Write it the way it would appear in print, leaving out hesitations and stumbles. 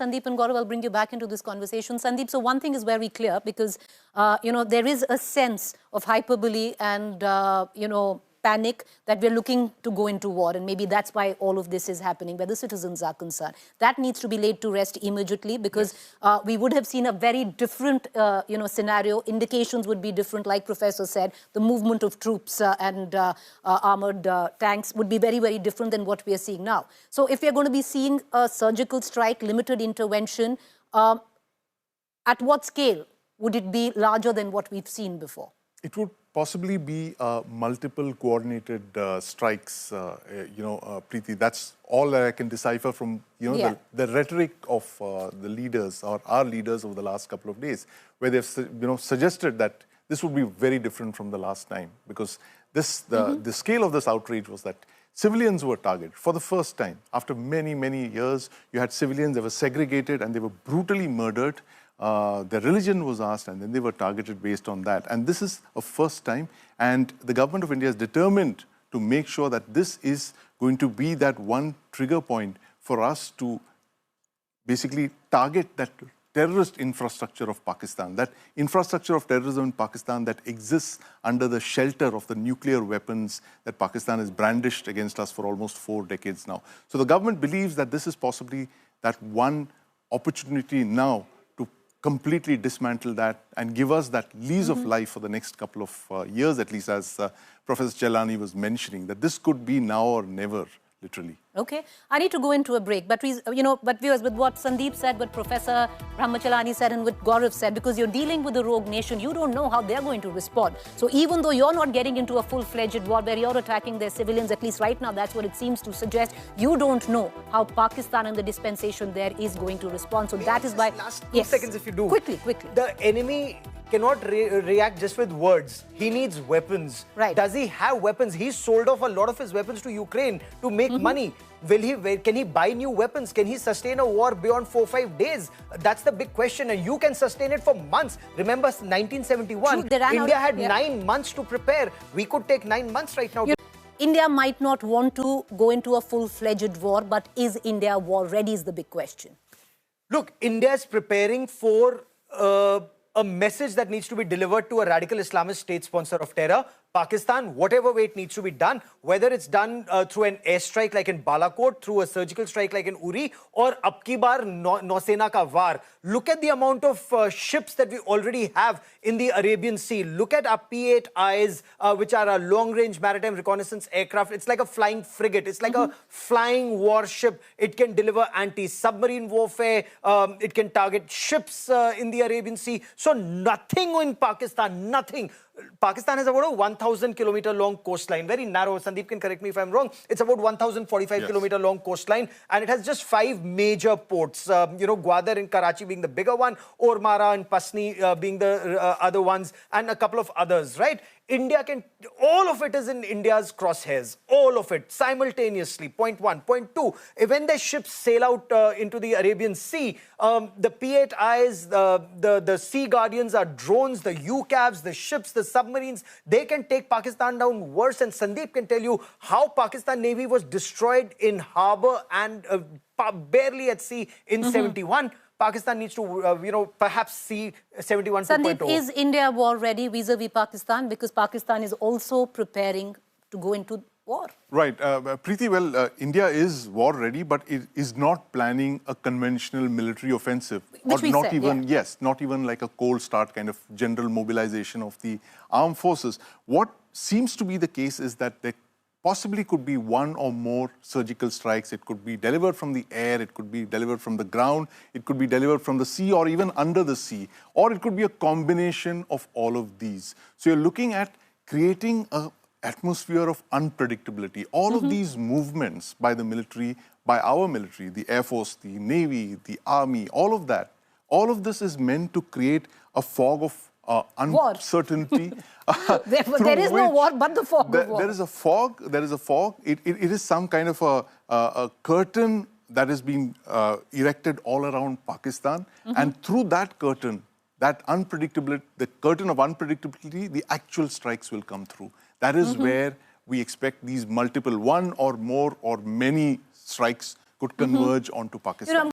Sandeep and Gaurav, I'll bring you back into this conversation. Sandeep, so one thing is very clear because, there is a sense of hyperbole and, panic that we're looking to go into war. And maybe that's why all of this is happening, where the citizens are concerned. That needs to be laid to rest immediately because we would have seen a very different, scenario. Indications would be different, like Professor said. The movement of troops and armored tanks would be very, very different than what we are seeing now. So if we're going to be seeing a surgical strike, limited intervention, at what scale would it be larger than what we've seen before? It would possibly be multiple coordinated strikes, Preeti. That's all that I can decipher from, the rhetoric of the leaders or our leaders over the last couple of days, where they've, suggested that this would be very different from the last time, because the scale of this outrage was that civilians were targeted for the first time. After many, many years, you had civilians that were segregated and they were brutally murdered. Their religion was asked and then they were targeted based on that. And this is a first time, and the government of India is determined to make sure that this is going to be that one trigger point for us to basically target that terrorist infrastructure of Pakistan, that infrastructure of terrorism in Pakistan that exists under the shelter of the nuclear weapons that Pakistan has brandished against us for almost 4 decades now. So the government believes that this is possibly that one opportunity now to completely dismantle that and give us that lease of life for the next couple of years, at least, as Professor Chelani was mentioning, that this could be now or never, literally. Okay, I need to go into a break, but viewers, with what Sandeep said, what Professor BrahMos-armed said, and what Gaurav said, because you're dealing with a rogue nation, you don't know how they're going to respond. So even though you're not getting into a full-fledged war where you're attacking their civilians, at least right now, that's what it seems to suggest. You don't know how Pakistan and the dispensation there is going to respond. So that is why. Last 2 seconds, if you do. Quickly. The enemy cannot react just with words. He needs weapons. Right. Does he have weapons? He's sold off a lot of his weapons to Ukraine to make money. Can he buy new weapons? Can he sustain a war beyond 4 or 5 days? That's the big question, and you can sustain it for months. Remember 1971, India had 9 months to prepare. We could take 9 months right now. India might not want to go into a full-fledged war, but is India war ready is the big question. Look, India is preparing for a message that needs to be delivered to a radical Islamist state sponsor of terror. Pakistan, whatever way it needs to be done, whether it's done through an airstrike like in Balakot, through a surgical strike like in Uri, or Abki Baar Nausena ka Var. Look at the amount of ships that we already have in the Arabian Sea. Look at our P-8Is, which are a long-range maritime reconnaissance aircraft. It's like a flying frigate. It's like a flying warship. It can deliver anti-submarine warfare. It can target ships in the Arabian Sea. So nothing in Pakistan, nothing. Pakistan has about a 1,000-kilometer long coastline, very narrow. Sandeep can correct me if I'm wrong. It's about 1,045-kilometer long coastline, and it has just 5 major ports. Gwadar and Karachi being the bigger one, Ormara and Pasni being the other ones, and a couple of others, right? India can, all of it is in India's crosshairs, all of it, simultaneously, point 1. Point 2, when the ships sail out into the Arabian Sea, the P-8Is, the Sea Guardians are drones, the UCAVs, the ships, the submarines, they can take Pakistan down worse. And Sandeep can tell you how Pakistan Navy was destroyed in harbour and barely at sea in 71. Pakistan needs to, perhaps see 71 2.0. Sandeep, is India war ready vis-a-vis Pakistan? Because Pakistan is also preparing to go into war. Right. Preeti, well, India is war ready, but it is not planning a conventional military offensive. Which we said, not even like a cold start kind of general mobilization of the armed forces. What seems to be the case is that there possibly could be 1 or more surgical strikes. It could be delivered from the air, it could be delivered from the ground, it could be delivered from the sea or even under the sea, or it could be a combination of all of these. So you're looking at creating an atmosphere of unpredictability. All of these movements by the military, by our military, the Air Force, the Navy, the Army, all of that, all of this is meant to create a fog of uncertainty. There is no war, but the fog of war. There is a fog. It is some kind of a curtain that is being erected all around Pakistan. And through that curtain, that unpredictability, the curtain of unpredictability, the actual strikes will come through. That is where we expect these multiple, 1 or more or many strikes could converge onto Pakistan.